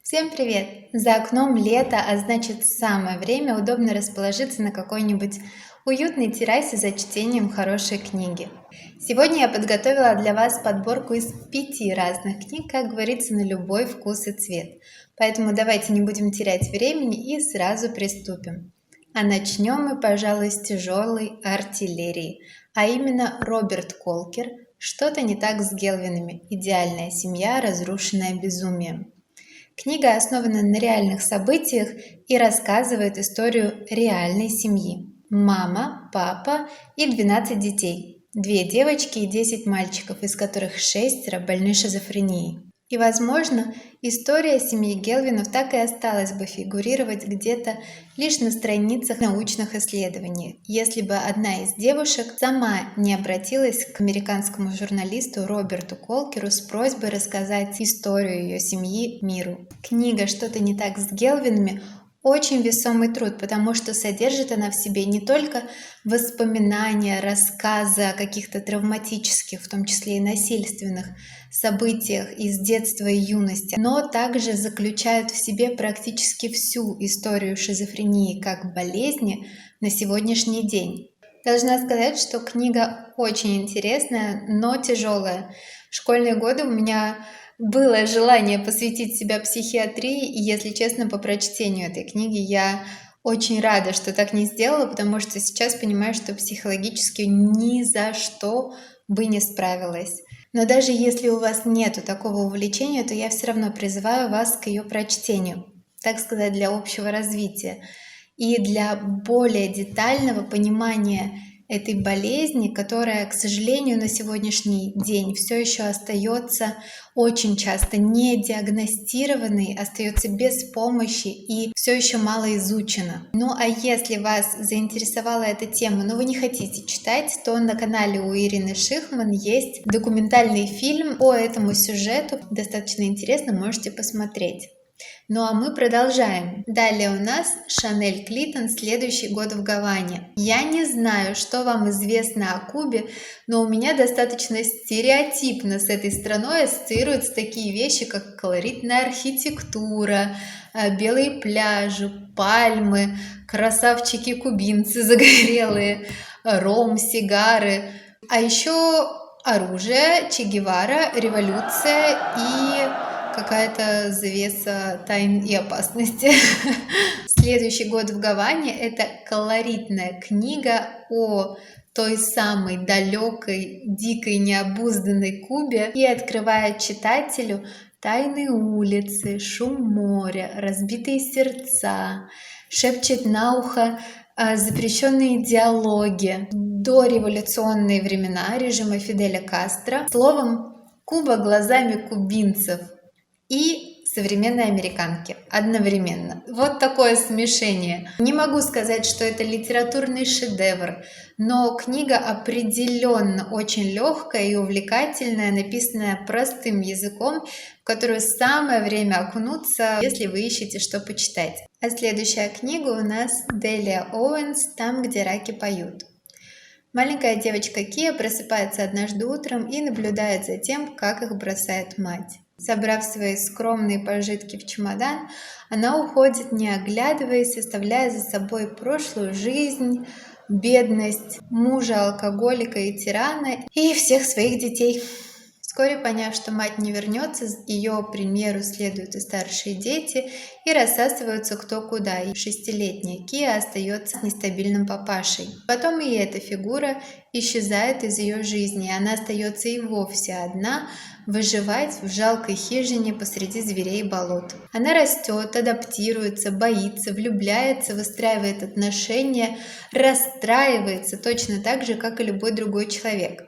Всем привет! За окном лето, а значит самое время удобно расположиться на какой-нибудь уютной террасе за чтением хорошей книги. Сегодня я подготовила для вас подборку из 5 разных книг, как говорится, на любой вкус и цвет. Поэтому давайте не будем терять времени и сразу приступим. А начнем мы, пожалуй, с тяжелой артиллерии, а именно Роберт Колкер «Что-то не так с Гелвинами. Идеальная семья, разрушенная безумием». Книга основана на реальных событиях и рассказывает историю реальной семьи. Мама, папа и 12 детей. 2 девочки и 10 мальчиков, из которых 6 больны шизофренией. И, возможно, история семьи Гелвинов так и осталась бы фигурировать где-то лишь на страницах научных исследований, если бы одна из девушек сама не обратилась к американскому журналисту Роберту Колкеру с просьбой рассказать историю ее семьи миру. Книга «Что-то не так с Гелвинами» очень весомый труд, потому что содержит она в себе не только воспоминания, рассказы о каких-то травматических, в том числе и насильственных событиях из детства и юности, но также заключает в себе практически всю историю шизофрении как болезни на сегодняшний день. Должна сказать, что книга очень интересная, но тяжелая. В школьные годы у меня было желание посвятить себя психиатрии, и, если честно, по прочтению этой книги я очень рада, что так не сделала, потому что сейчас понимаю, что психологически ни за что бы не справилась. Но даже если у вас нету такого увлечения, то я все равно призываю вас к ее прочтению, так сказать, для общего развития и для более детального понимания этой болезни, которая, к сожалению, на сегодняшний день все еще остается очень часто не диагностированной, остается без помощи и все еще мало изучена. Ну а если вас заинтересовала эта тема, но вы не хотите читать, то на канале у Ирины Шихман есть документальный фильм по этому сюжету. Достаточно интересно, можете посмотреть. Ну а мы продолжаем. Далее у нас Шанель Клитон «Следующий год в Гаване». Я не знаю, что вам известно о Кубе, но у меня достаточно стереотипно с этой страной ассоциируются такие вещи, как колоритная архитектура, белые пляжи, пальмы, красавчики-кубинцы загорелые, ром, сигары, а еще оружие, Че Гевара, революция и какая-то завеса тайн и опасности. «Следующий год в Гаване» — это колоритная книга о той самой далекой, дикой, необузданной Кубе и открывает читателю тайные улицы, шум моря, разбитые сердца, шепчет на ухо запрещенные диалоги, дореволюционные времена режима Фиделя Кастро. Словом, Куба глазами кубинцев и современной американки одновременно. Вот такое смешение. Не могу сказать, что это литературный шедевр, но книга определенно очень легкая и увлекательная, написанная простым языком, в которую самое время окунуться, если вы ищете, что почитать. А следующая книга у нас Делия Оуэнс «Там, где раки поют». Маленькая девочка Кия просыпается однажды утром и наблюдает за тем, как их бросает мать. Собрав свои скромные пожитки в чемодан, она уходит, не оглядываясь, оставляя за собой прошлую жизнь, бедность, мужа, алкоголика и тирана и всех своих детей. Вскоре, поняв, что мать не вернется, ее примеру следуют и старшие дети, и рассасываются кто куда, и 6-летняя Кия остается с нестабильным папашей. Потом и эта фигура исчезает из ее жизни, и она остается и вовсе одна, выживать в жалкой хижине посреди зверей и болот. Она растет, адаптируется, боится, влюбляется, выстраивает отношения, расстраивается точно так же, как и любой другой человек.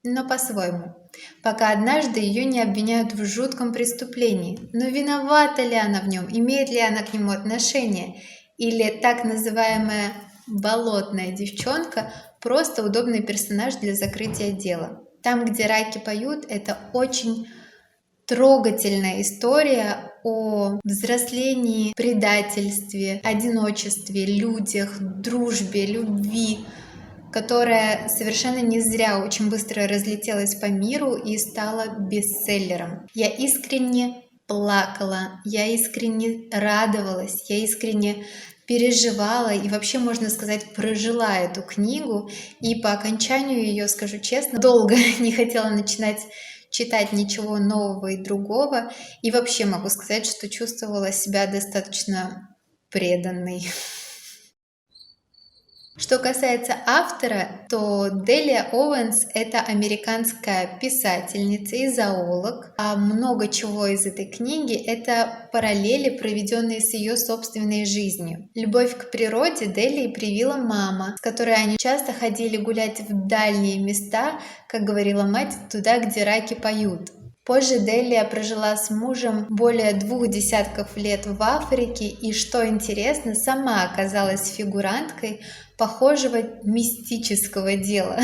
Но по-своему, пока однажды ее не обвиняют в жутком преступлении. Но виновата ли она в нем, имеет ли она к нему отношение? Или так называемая болотная девчонка просто удобный персонаж для закрытия дела? «Там, где раки поют» — это очень трогательная история о взрослении, предательстве, одиночестве, людях, дружбе, любви, которая совершенно не зря очень быстро разлетелась по миру и стала бестселлером. Я искренне плакала, я искренне радовалась, я искренне переживала и вообще, можно сказать, прожила эту книгу. И по окончанию ее, скажу честно, долго не хотела начинать читать ничего нового и другого. И вообще могу сказать, что чувствовала себя достаточно преданной. Что касается автора, то Делия Оуэнс — это американская писательница и зоолог. А много чего из этой книги — это параллели, проведенные с ее собственной жизнью. Любовь к природе Делии привила мама, с которой они часто ходили гулять в дальние места, как говорила мать, туда, где раки поют. Позже Делия прожила с мужем более 2 десятков лет в Африке и, что интересно, сама оказалась фигуранткой похожего мистического дела.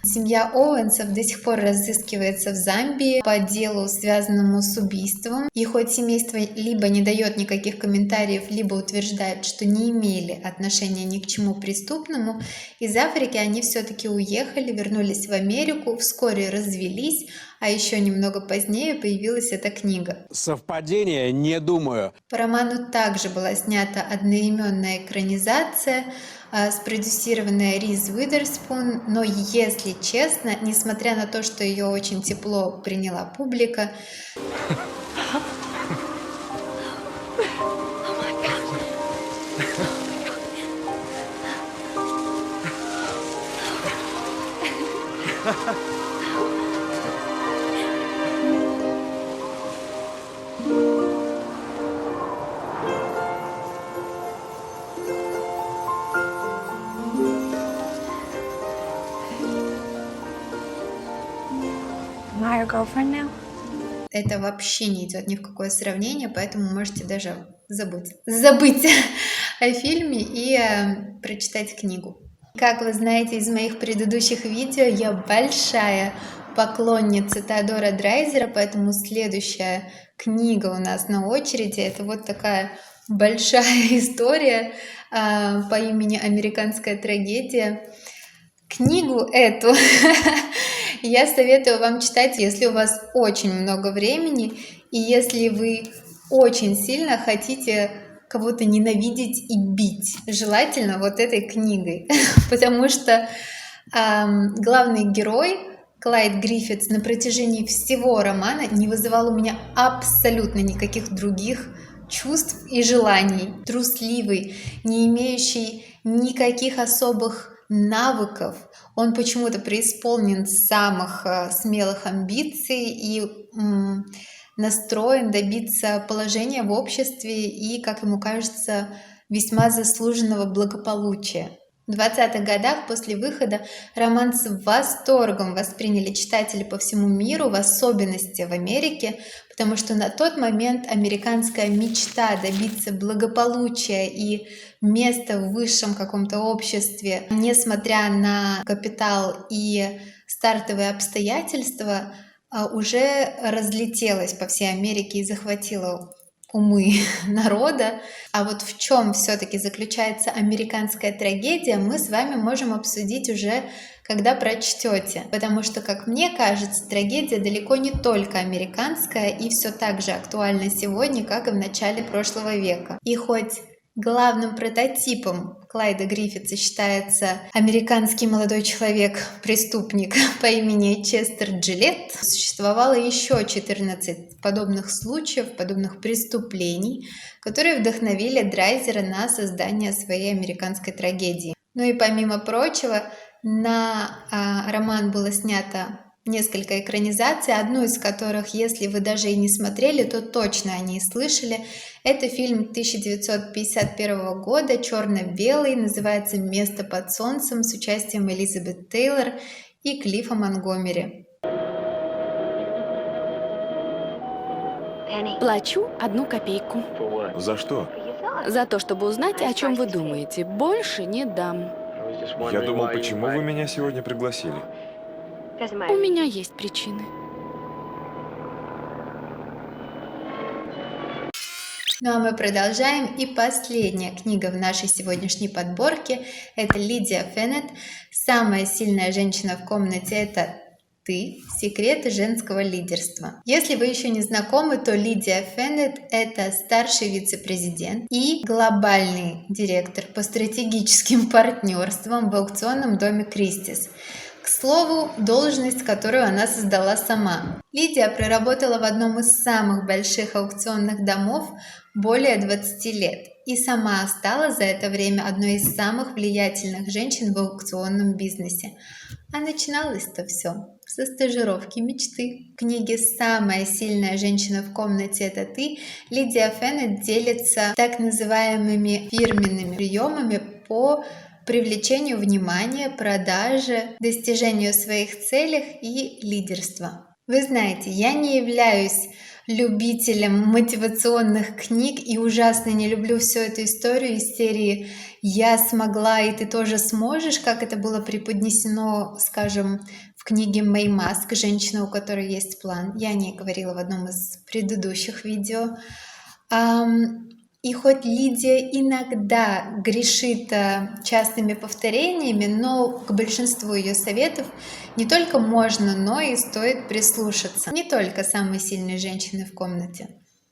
Семья Оуэнсов до сих пор разыскивается в Замбии по делу, связанному с убийством. И хоть семейство либо не дает никаких комментариев, либо утверждает, что не имели отношения ни к чему преступному, из Африки они все-таки уехали, вернулись в Америку, вскоре развелись, а еще немного позднее появилась эта книга. Совпадение? Не думаю. По роману также была снята одноименная экранизация, спродюсированная Риз Уизерспун, но, если честно, несмотря на то, что ее очень тепло приняла публика, Am I your girlfriend now? это вообще не идет ни в какое сравнение, поэтому можете даже забыть о фильме и прочитать книгу. Как вы знаете из моих предыдущих видео, я большая поклонница Теодора Драйзера, поэтому следующая книга у нас на очереди — это вот такая большая история по имени «Американская трагедия». Книгу эту я советую вам читать, если у вас очень много времени и если вы очень сильно хотите кого-то ненавидеть и бить. Желательно вот этой книгой, потому что главный герой Клайд Гриффитс на протяжении всего романа не вызывал у меня абсолютно никаких других чувств и желаний. Трусливый, не имеющий никаких особых навыков, он почему-то преисполнен самых смелых амбиций и настроен добиться положения в обществе и, как ему кажется, весьма заслуженного благополучия. В 20-х годах после выхода роман с восторгом восприняли читатели по всему миру, в особенности в Америке, потому что на тот момент американская мечта добиться благополучия и места в высшем каком-то обществе, несмотря на капитал и стартовые обстоятельства, уже разлетелась по всей Америке и захватила умы народа. А вот в чем все-таки заключается американская трагедия, мы с вами можем обсудить уже, когда прочтете. Потому что, как мне кажется, трагедия далеко не только американская и все так же актуальна сегодня, как и в начале прошлого века. И хоть главным прототипом Клайда Гриффитса считается американский молодой человек-преступник по имени Честер Джилетт, существовало еще 14 подобных случаев, подобных преступлений, которые вдохновили Драйзера на создание своей американской трагедии. Ну и помимо прочего, на роман было снято несколько экранизаций, одну из которых, если вы даже и не смотрели, то точно о ней слышали. Это фильм 1951 года, черно-белый, называется «Место под солнцем», с участием Элизабет Тейлор и Клиффа Монгомери. Плачу 1 копейку. За что? За то, чтобы узнать, о чем вы думаете. Больше не дам. Я думал, почему вы меня сегодня пригласили? У меня есть причины. Ну а мы продолжаем. И последняя книга в нашей сегодняшней подборке — это Лидия Феннет. Самая сильная женщина в комнате — это «Ты. Секреты женского лидерства». Если вы еще не знакомы, то Лидия Феннет – это старший вице-президент и глобальный директор по стратегическим партнерствам в аукционном доме Кристис. К слову, должность, которую она создала сама. Лидия проработала в одном из самых больших аукционных домов более 20 лет и сама стала за это время одной из самых влиятельных женщин в аукционном бизнесе. А начиналось-то все со стажировки мечты. В книге «Самая сильная женщина в комнате – это ты» Лидия Феннет делится так называемыми фирменными приемами по привлечению внимания, продаже, достижению своих целей и лидерства. Вы знаете, я не являюсь любителем мотивационных книг и ужасно не люблю всю эту историю из серии «Я смогла, и ты тоже сможешь», как это было преподнесено, скажем, в книге Мэй Маск «Женщина, у которой есть план». Я о ней говорила в одном из предыдущих видео. И хоть Лидия иногда грешит частыми повторениями, но к большинству ее советов не только можно, но и стоит прислушаться. Не только самой сильной женщине в комнате,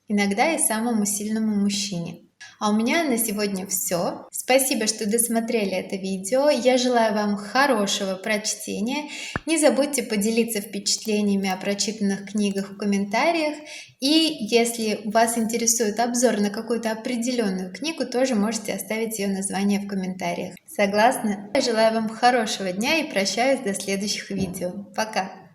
иногда и самому сильному мужчине. А у меня на сегодня все. Спасибо, что досмотрели это видео. Я желаю вам хорошего прочтения. Не забудьте поделиться впечатлениями о прочитанных книгах в комментариях. И если вас интересует обзор на какую-то определенную книгу, тоже можете оставить ее название в комментариях. Согласны? Я желаю вам хорошего дня и прощаюсь до следующих видео. Пока!